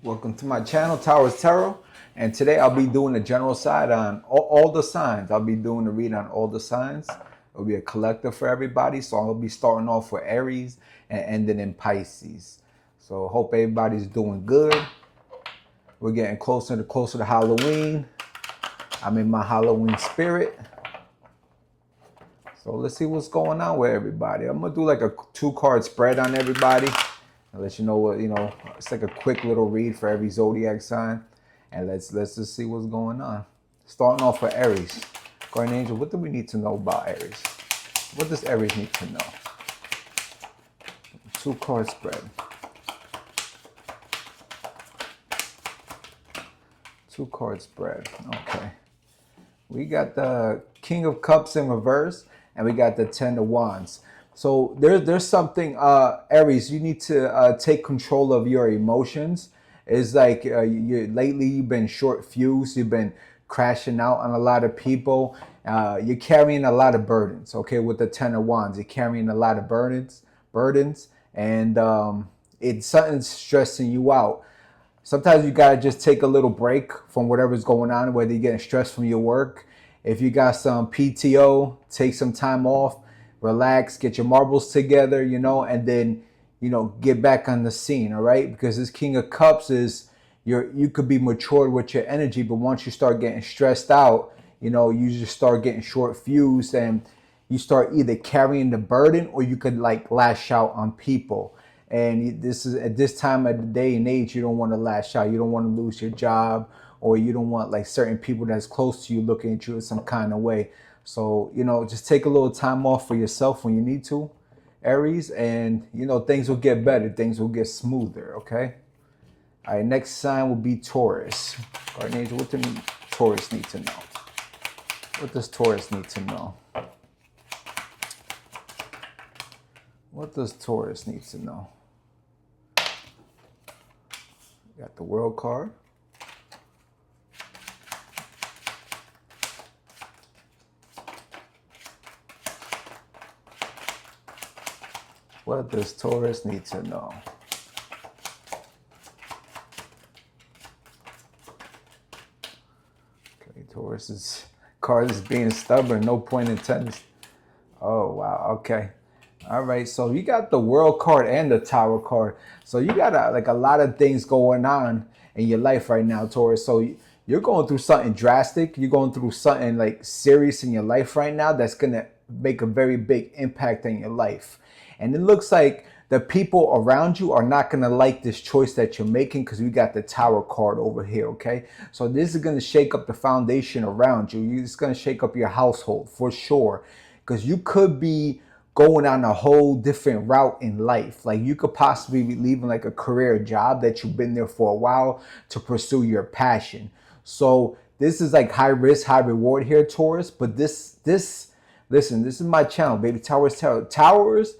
Welcome to my channel, Towers Tarot, and today I'll be doing the general side on all the signs. I'll be doing the read on all the signs. It'll be a collective for everybody, so I'll be starting off with Aries and ending in Pisces. So hope everybody's doing good. We're getting closer to Halloween. I'm in my Halloween spirit. So let's see what's going on with everybody. I'm gonna do like a 2-card spread on everybody. I'll let you know what, it's like a quick little read for every zodiac sign. And let's just see what's going on. Starting off for Aries. Guardian Angel, what do we need to know about Aries? What does Aries need to know? 2-card spread. 2-card spread. Okay. We got the King of Cups in reverse, and we got the 10 of Wands. So there's something, Aries, you need to take control of your emotions. It's like lately you've been short fused, you've been crashing out on a lot of people. You're carrying a lot of burdens, okay, with the 10 of Wands. You're carrying a lot of burdens, and it's something stressing you out. Sometimes you gotta just take a little break from whatever's going on, whether you're getting stressed from your work. If you got some PTO, take some time off, relax, get your marbles together, and then, get back on the scene, all right? Because this King of Cups is, you could be matured with your energy, but once you start getting stressed out, you just start getting short fused, and you start either carrying the burden or you could like lash out on people. And this is at this time of the day and age, you don't want to lash out. You don't want to lose your job, or you don't want like certain people that's close to you looking at you in some kind of way. So, just take a little time off for yourself when you need to, Aries, and, things will get better. Things will get smoother, okay? All right, next sign will be Taurus. Guardian Angel, what does Taurus need to know? What does Taurus need to know? What does Taurus need to know? Got the World card. What does Taurus need to know? Okay, Taurus's card is being stubborn. No point in tennis. Oh, wow. Okay. All right. So you got the World card and the Tower card. So you got a lot of things going on in your life right now, Taurus. So you're going through something drastic. You're going through something like serious in your life right now that's going to make a very big impact in your life. And it looks like the people around you are not going to like this choice that you're making, because we got the Tower card over here, okay? So this is going to shake up the foundation around you. It's going to shake up your household for sure, because you could be going on a whole different route in life. Like you could possibly be leaving like a career job that you've been there for a while to pursue your passion. So this is like high risk, high reward here, Taurus. But listen, this is my channel, baby. Towers Tarot. Towers,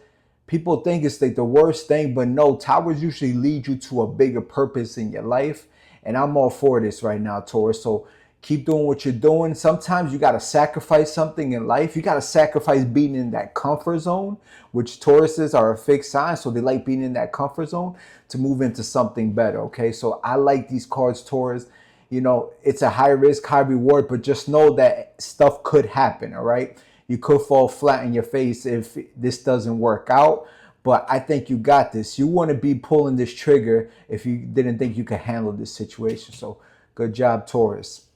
people think it's like the worst thing, but no, towers usually lead you to a bigger purpose in your life. And I'm all for this right now, Taurus. So keep doing what you're doing. Sometimes you got to sacrifice something in life. You got to sacrifice being in that comfort zone, which Tauruses are a fixed sign. So they like being in that comfort zone to move into something better. Okay. So I like these cards, Taurus. It's a high risk, high reward, but just know that stuff could happen. All right. You could fall flat in your face if this doesn't work out. But I think you got this. You want to be pulling this trigger if you didn't think you could handle this situation. So good job, Taurus.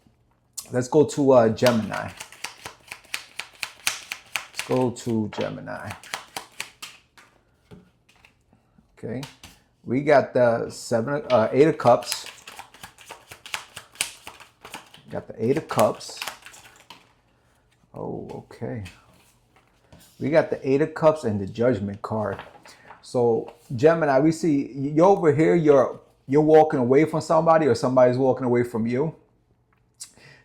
Let's go to Gemini. Let's go to Gemini. Okay. We got the 8 of Cups. Got the 8 of Cups. Oh, okay. We got the 8 of Cups and the Judgment card. So Gemini, we see you over here. You're walking away from somebody, or somebody's walking away from you.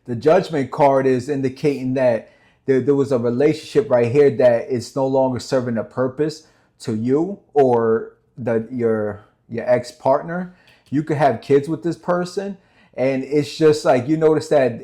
The Judgment card is indicating that there was a relationship right here that it's no longer serving a purpose to you or your ex-partner. You could have kids with this person, and it's just like you notice that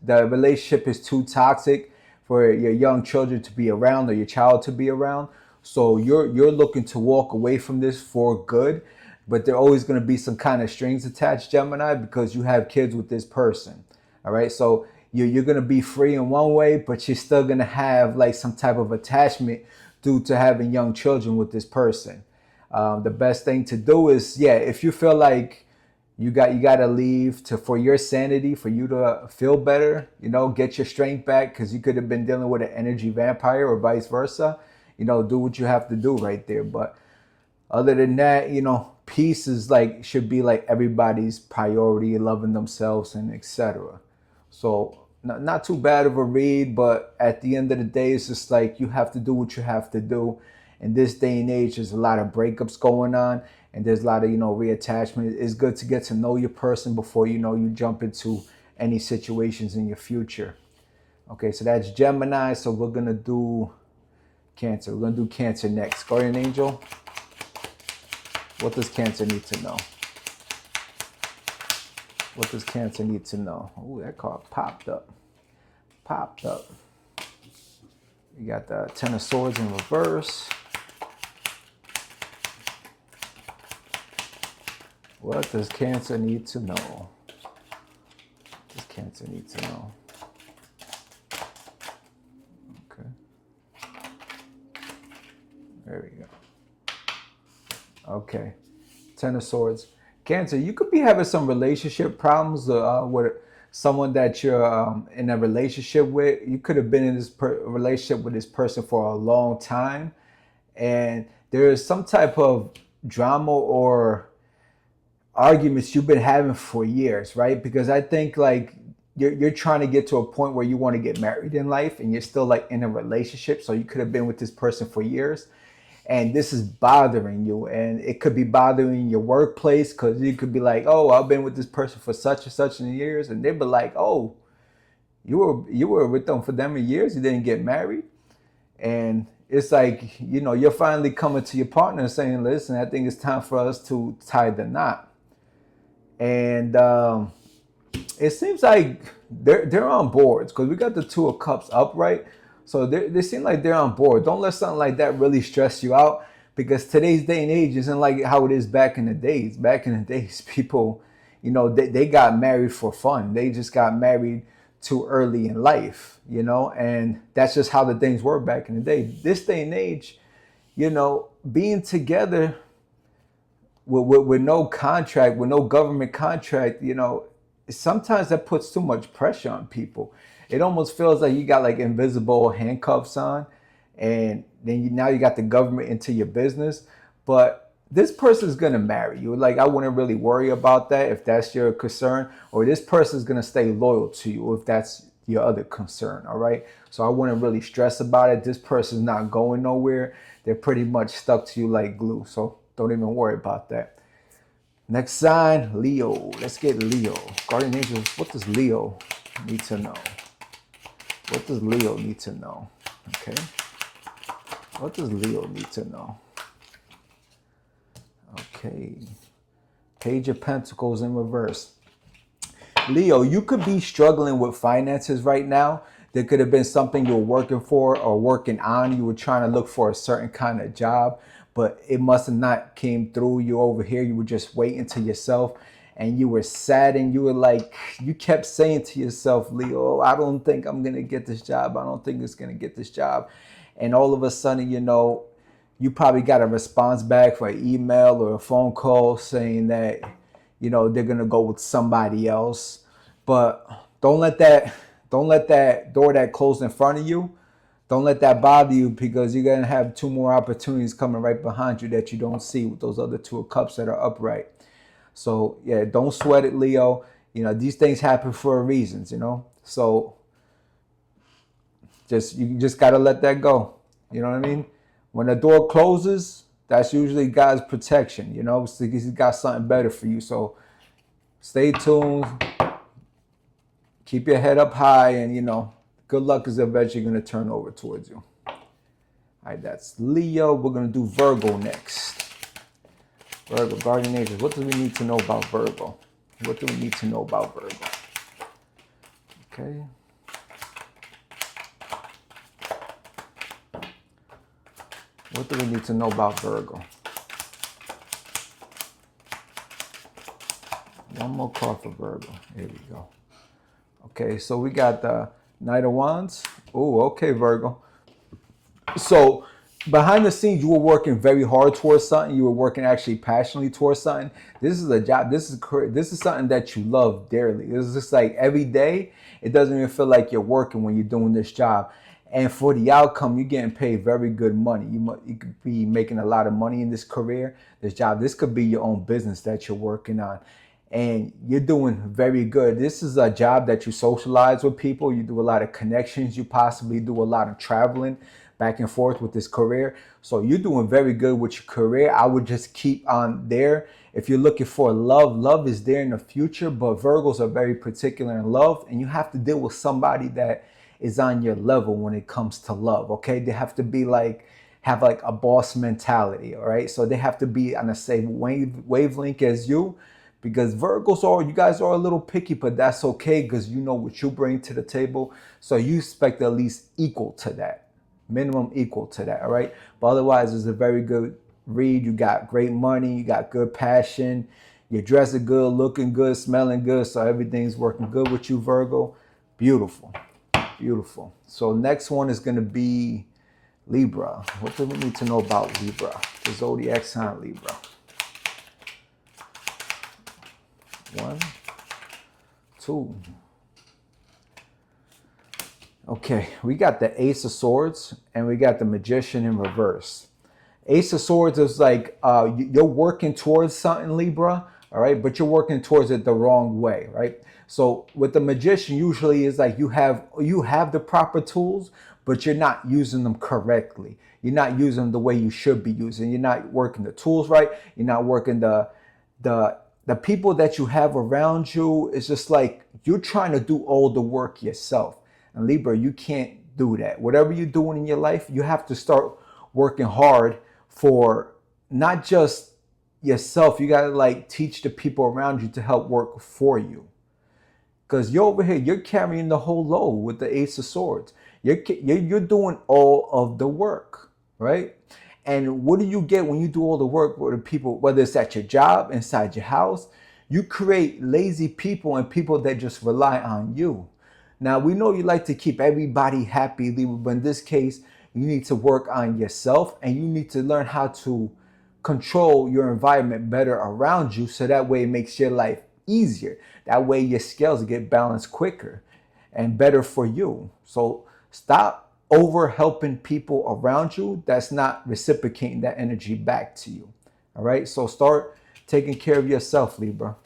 the relationship is too toxic for your young children to be around, or your child to be around. So you're looking to walk away from this for good. but there always going to be some kind of strings attached, Gemini, because you have kids with this person. All right, so you're going to be free in one way, but you're still going to have like some type of attachment due to having young children with this person. The best thing to do is, yeah, if you feel like you got to leave to for your sanity, for you to feel better, get your strength back, because you could have been dealing with an energy vampire or vice versa. Do what you have to do right there. But other than that, peace is like should be like everybody's priority, loving themselves and etc. So not too bad of a read, but at the end of the day, it's just like you have to do what you have to do. In this day and age, there's a lot of breakups going on, and there's a lot of reattachment. It's good to get to know your person before you jump into any situations in your future. Okay, so that's Gemini. So we're gonna do Cancer. We're gonna do Cancer next. Guardian Angel, what does Cancer need to know? What does Cancer need to know? Oh, that card popped up. Popped up. You got the Ten of Swords in reverse. What does Cancer need to know? What does Cancer need to know? Okay. There we go. Okay. Ten of Swords. Cancer, you could be having some relationship problems with someone that you're in a relationship with. You could have been in this relationship with this person for a long time, and there is some type of drama or arguments you've been having for years, right? Because I think like you're trying to get to a point where you want to get married in life, and you're still like in a relationship. So you could have been with this person for years, and this is bothering you, and it could be bothering your workplace, because you could be like, oh, I've been with this person for such and such in years, and they'd be like, oh, you were with them for them in years, you didn't get married. And it's like, you're finally coming to your partner and saying, listen, I think it's time for us to tie the knot. And it seems like they're on board, because we got the Two of Cups upright. So they seem like they're on board. Don't let something like that really stress you out, because today's day and age isn't like how it is back in the days. Back in the days, people, they got married for fun. They just got married too early in life, and that's just how the things were back in the day. This day and age, being together with no contract, with no government contract, sometimes that puts too much pressure on people. It almost feels like you got like invisible handcuffs on, and then now you got the government into your business. But this person is going to marry you. Like, I wouldn't really worry about that if that's your concern, or this person is going to stay loyal to you if that's your other concern. All right. So I wouldn't really stress about it. This person's not going nowhere. They're pretty much stuck to you like glue. So don't even worry about that. Next sign, Leo. Let's get Leo. Guardian Angels, what does Leo need to know? What does Leo need to know? Okay. What does Leo need to know? Okay. Page of Pentacles in reverse. Leo, you could be struggling with finances right now. There could have been something you were working for or working on. You were trying to look for a certain kind of job, but it must have not came through. You over here, you were just waiting to yourself, and you were sad, and you were like, you kept saying to yourself, Leo, I don't think I'm going to get this job. I don't think it's going to get this job. And all of a sudden, you probably got a response back for an email or a phone call saying that, they're going to go with somebody else. But don't let that door that closed in front of you, don't let that bother you, because you're going to have two more opportunities coming right behind you that you don't see with those other Two of Cups that are upright. So, yeah, don't sweat it, Leo. These things happen for a reason, So you just got to let that go. You know what I mean? When the door closes, that's usually God's protection, So he's got something better for you. So stay tuned. Keep your head up high, and, good luck is eventually going to turn over towards you. All right, that's Leo. We're going to do Virgo next. Virgo, Guardian Angels. What do we need to know about Virgo? What do we need to know about Virgo? Okay. What do we need to know about Virgo? One more card for Virgo. Here we go. Okay, so we got the Knight of Wands. Oh, okay, Virgo. So behind the scenes, you were working very hard towards something. You were working actually passionately towards something. This is a job. This is career. This is something that you love dearly. This is just like every day. It doesn't even feel like you're working when you're doing this job. And for the outcome, you're getting paid very good money. You could be making a lot of money in this career, this job. This could be your own business that you're working on. And you're doing very good. This is a job that you socialize with people. You do a lot of connections. You possibly do a lot of traveling back and forth with this career. So you're doing very good with your career. I would just keep on there. If you're looking for love, love is there in the future, but Virgos are very particular in love, and you have to deal with somebody that is on your level when it comes to love. Okay, they have to be like, have like a boss mentality. All right, so they have to be on the same wavelength as you, because Virgos are, you guys are a little picky, but that's okay, because you know what you bring to the table. So you expect at least equal to that, minimum equal to that. All right, but otherwise it's a very good read. You got great money, you got good passion, you're dressing good, looking good, smelling good, so everything's working good with you, Virgo. Beautiful. Beautiful. So next one is going to be Libra. What do we need to know about Libra? The zodiac sign Libra. 1, 2. Okay, we got the Ace of Swords and we got the Magician in reverse. Ace of Swords is like you're working towards something, Libra, all right, but you're working towards it the wrong way, right? So with the Magician, usually is like you have the proper tools, but you're not using them correctly. You're not using them the way you should be using. You're not working the tools right. You're not working the people that you have around you. It's just like you're trying to do all the work yourself. And Libra, you can't do that. Whatever you're doing in your life, you have to start working hard for not just yourself. You got to like teach the people around you to help work for you. Because you're over here, you're carrying the whole load with the Ace of Swords. You're doing all of the work, right? And what do you get when you do all the work with the people, whether it's at your job, inside your house? You create lazy people and people that just rely on you. Now, we know you like to keep everybody happy, but in this case, you need to work on yourself and you need to learn how to control your environment better around you, so that way it makes your life easier. That way your scales get balanced quicker and better for you. So stop over helping people around you that's not reciprocating that energy back to you. All right, so start taking care of yourself, Libra.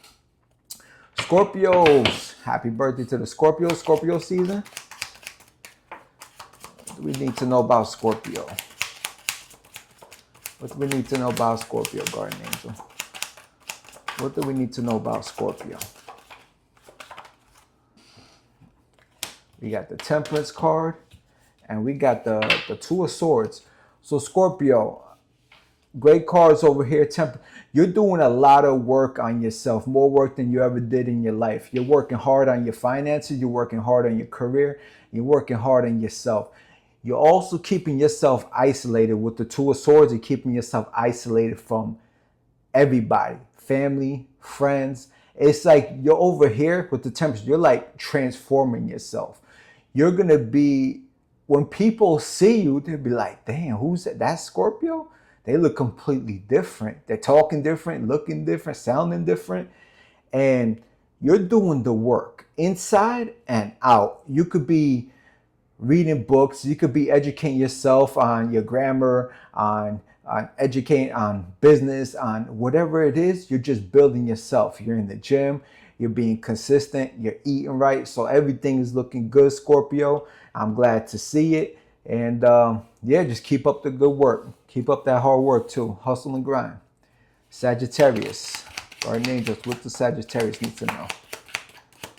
Scorpios, happy birthday to the Scorpios, Scorpio season. What do we need to know about Scorpio? What do we need to know about Scorpio, Guardian Angel? What do we need to know about Scorpio? We got the Temperance card, and we got the Two of Swords. So Scorpio, great cards over here. You're doing a lot of work on yourself, more work than you ever did in your life. You're working hard on your finances. You're working hard on your career. You're working hard on yourself. You're also keeping yourself isolated with the Two of Swords. You're keeping yourself isolated from everybody, family, friends. It's like you're over here with the Temperance. You're like transforming yourself. You're going to be, when people see you, they'll be like, damn, who's that? That's Scorpio? They look completely different. They're talking different, looking different, sounding different. And you're doing the work inside and out. You could be reading books. You could be educating yourself on your grammar, on educating on business, on whatever it is. You're just building yourself. You're in the gym. You're being consistent. You're eating right. So everything is looking good, Scorpio. I'm glad to see it. And yeah, just keep up the good work. Keep up that hard work too. Hustle and grind. Sagittarius. Guardian Angels, what does Sagittarius need to know?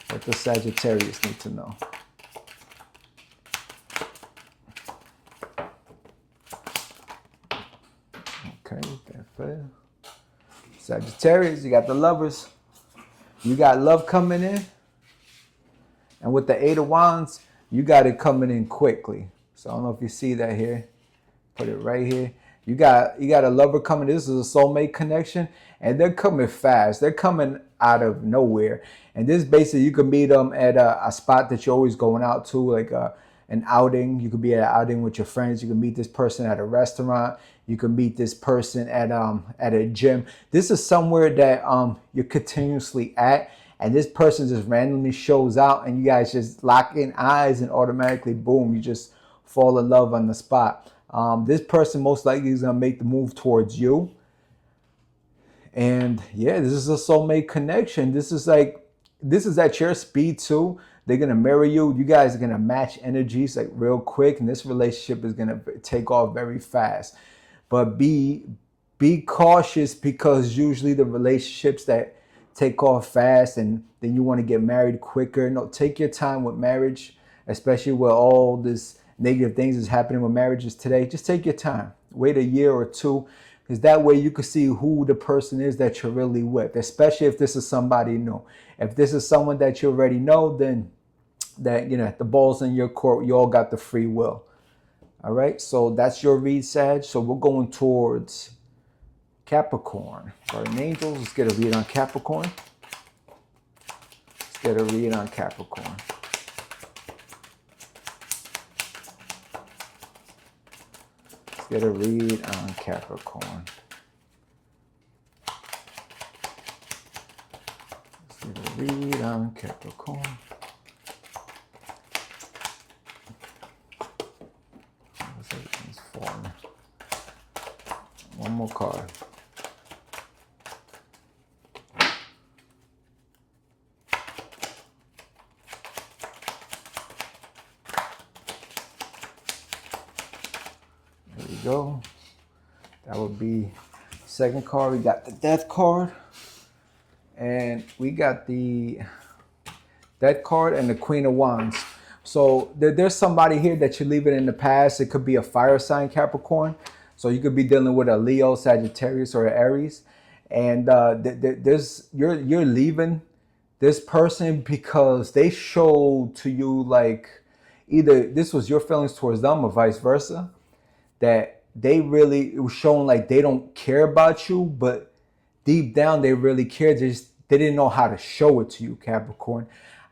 What does Sagittarius need to know? Okay, that fair. Sagittarius, you got the Lovers. You got love coming in. And with the Eight of Wands, you got it coming in quickly. So I don't know if you see that here. Put it right here. You got a lover coming. This is a soulmate connection. And they're coming fast. They're coming out of nowhere. And this basically, you can meet them at a spot that you're always going out to, like an outing. You could be at an outing with your friends. You can meet this person at a restaurant. You can meet this person at a gym. This is somewhere that you're continuously at, and this person just randomly shows out, and you guys just lock in eyes, and automatically, boom, you just fall in love on the spot. This person most likely is gonna make the move towards you. And yeah, this is a soulmate connection. This is at your speed too. They're gonna marry you. You guys are gonna match energies like real quick, and this relationship is gonna take off very fast. But be cautious, because usually the relationships that take off fast and then you want to get married quicker. No, take your time with marriage, especially with all this negative things that's happening with marriages today. Just take your time. Wait a year or two, because that way you can see who the person is that you're really with, especially if this is somebody new. If this is someone that you already know, then that, the ball's in your court. You all got the free will. All right, so that's your read, Sag. So we're going towards Capricorn. Guardian angels, let's get a read on Capricorn. Let's get a read on Capricorn. Let's get a read on Capricorn. Let's get a read on Capricorn. Everything's falling. One more card. There we go. That would be second card. We got the Death card. And we got the Death card and the Queen of Wands. So there's somebody here that you're leaving in the past. It could be a fire sign, Capricorn. So you could be dealing with a Leo, Sagittarius, or an Aries. And you're leaving this person because they showed to you, like, either this was your feelings towards them or vice versa, that it was showing like they don't care about you, but deep down they really care. They didn't know how to show it to you, Capricorn.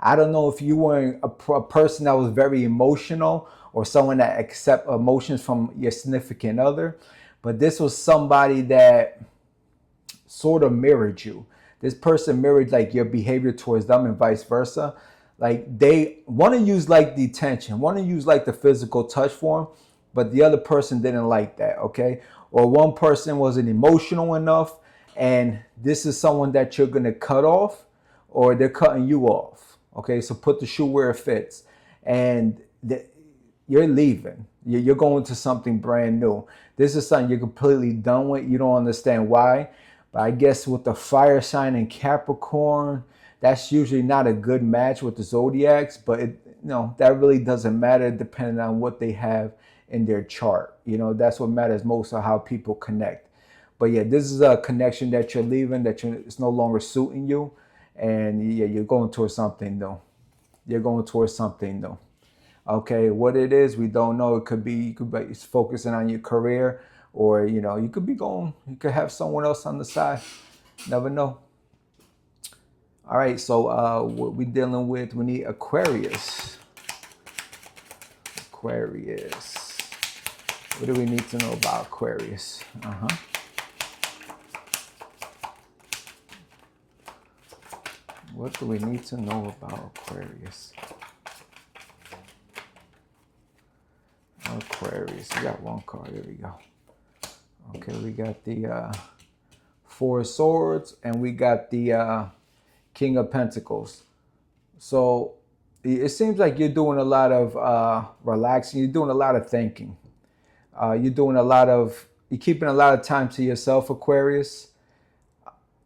I don't know if you were a person that was very emotional or someone that accept emotions from your significant other, but this was somebody that sort of mirrored you. This person mirrored like your behavior towards them and vice versa. Like they want to use like the attention, want to use like the physical touch form, but the other person didn't like that, okay? Or one person wasn't emotional enough, and this is someone that you're going to cut off, or they're cutting you off. Okay, so put the shoe where it fits, and you're leaving. You're going to something brand new. This is something you're completely done with. You don't understand why, but I guess with the fire sign in Capricorn, that's usually not a good match with the zodiacs. But that really doesn't matter depending on what they have in their chart. That's what matters most, of how people connect. But yeah, this is a connection that you're leaving, it's no longer suiting you. And yeah, you're going towards something though. Okay, what it is, we don't know. It could be, you could be focusing on your career, or you could have someone else on the side. Never know. All right, so what we dealing with, we need Aquarius. What do we need to know about Aquarius? What do we need to know about Aquarius? We got one card. There we go. Okay, we got the Four of Swords, and we got the King of Pentacles. So it seems like you're doing a lot of relaxing. You're doing a lot of thinking. You're keeping a lot of time to yourself, Aquarius.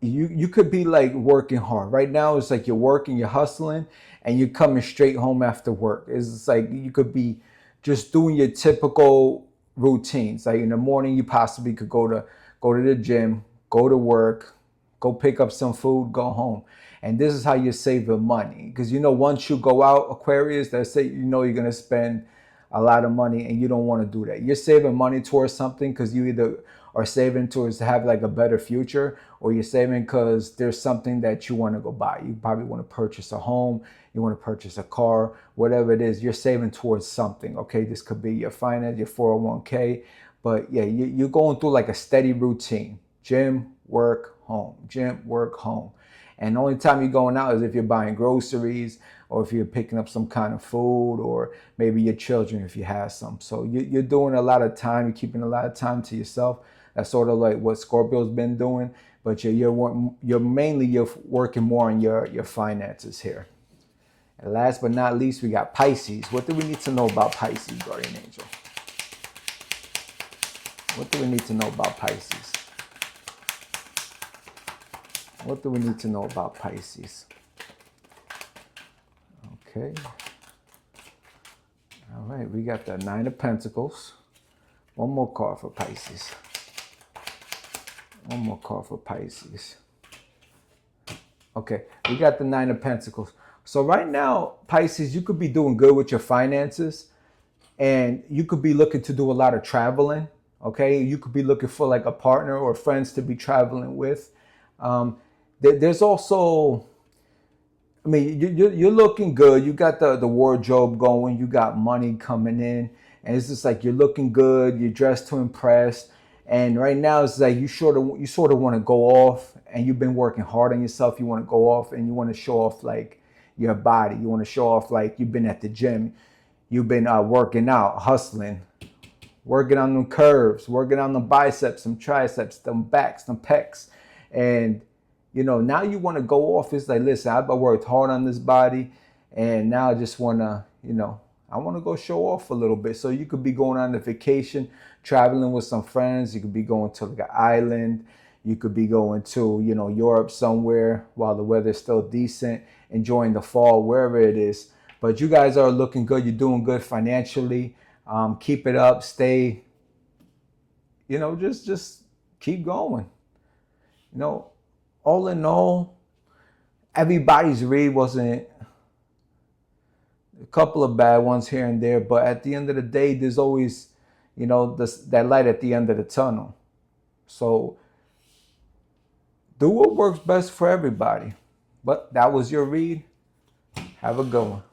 You could be like working hard. Right now it's like you're working, you're hustling, and you're coming straight home after work. It's like you could be just doing your typical routines. Like in the morning, you possibly could go to the gym, go to work, go pick up some food, go home. And this is how you're saving money. Because once you go out, Aquarius, let's say you're going to spend a lot of money, and you don't want to do that. You're saving money towards something because you either are saving towards to have like a better future, or you're saving because there's something that you want to go buy. You probably want to purchase a home, you want to purchase a car, whatever it is, you're saving towards something. Okay, this could be your finance, your 401k, but yeah, you're going through like a steady routine: gym, work, home, gym, work, home. And the only time you're going out is if you're buying groceries, or if you're picking up some kind of food, or maybe your children if you have some. So you're doing a lot of time, you're keeping a lot of time to yourself. That's sort of like what Scorpio's been doing, but you're mainly you're working more on your finances here. And last but not least, we got Pisces. What do we need to know about Pisces, Guardian Angel? What do we need to know about Pisces? What do we need to know about Pisces? Okay. All right, we got the Nine of Pentacles. One more card for Pisces. One more card for Pisces. Okay, we got the Nine of Pentacles. So right now, Pisces, you could be doing good with your finances, and you could be looking to do a lot of traveling. Okay, you could be looking for like a partner or friends to be traveling with. There's also, I mean, you're looking good. You got the wardrobe going. You got money coming in, and it's just like you're looking good. You're dressed to impress, and right now it's like you sort of want to go off, and you've been working hard on yourself. You want to go off, and you want to show off like your body. You want to show off like you've been at the gym. You've been working out, hustling, working on them curves, working on the biceps, some triceps, them backs, them pecs, and now you want to go off. It's like, listen, I've worked hard on this body, and now I just want to, I want to go show off a little bit. So you could be going on a vacation, traveling with some friends. You could be going to like an island. You could be going to, Europe somewhere while the weather's still decent, enjoying the fall, wherever it is. But you guys are looking good. You're doing good financially. Keep it up. Stay, just keep going. All in all, everybody's read wasn't, a couple of bad ones here and there, but at the end of the day, there's always, that light at the end of the tunnel. So do what works best for everybody. But that was your read. Have a good one.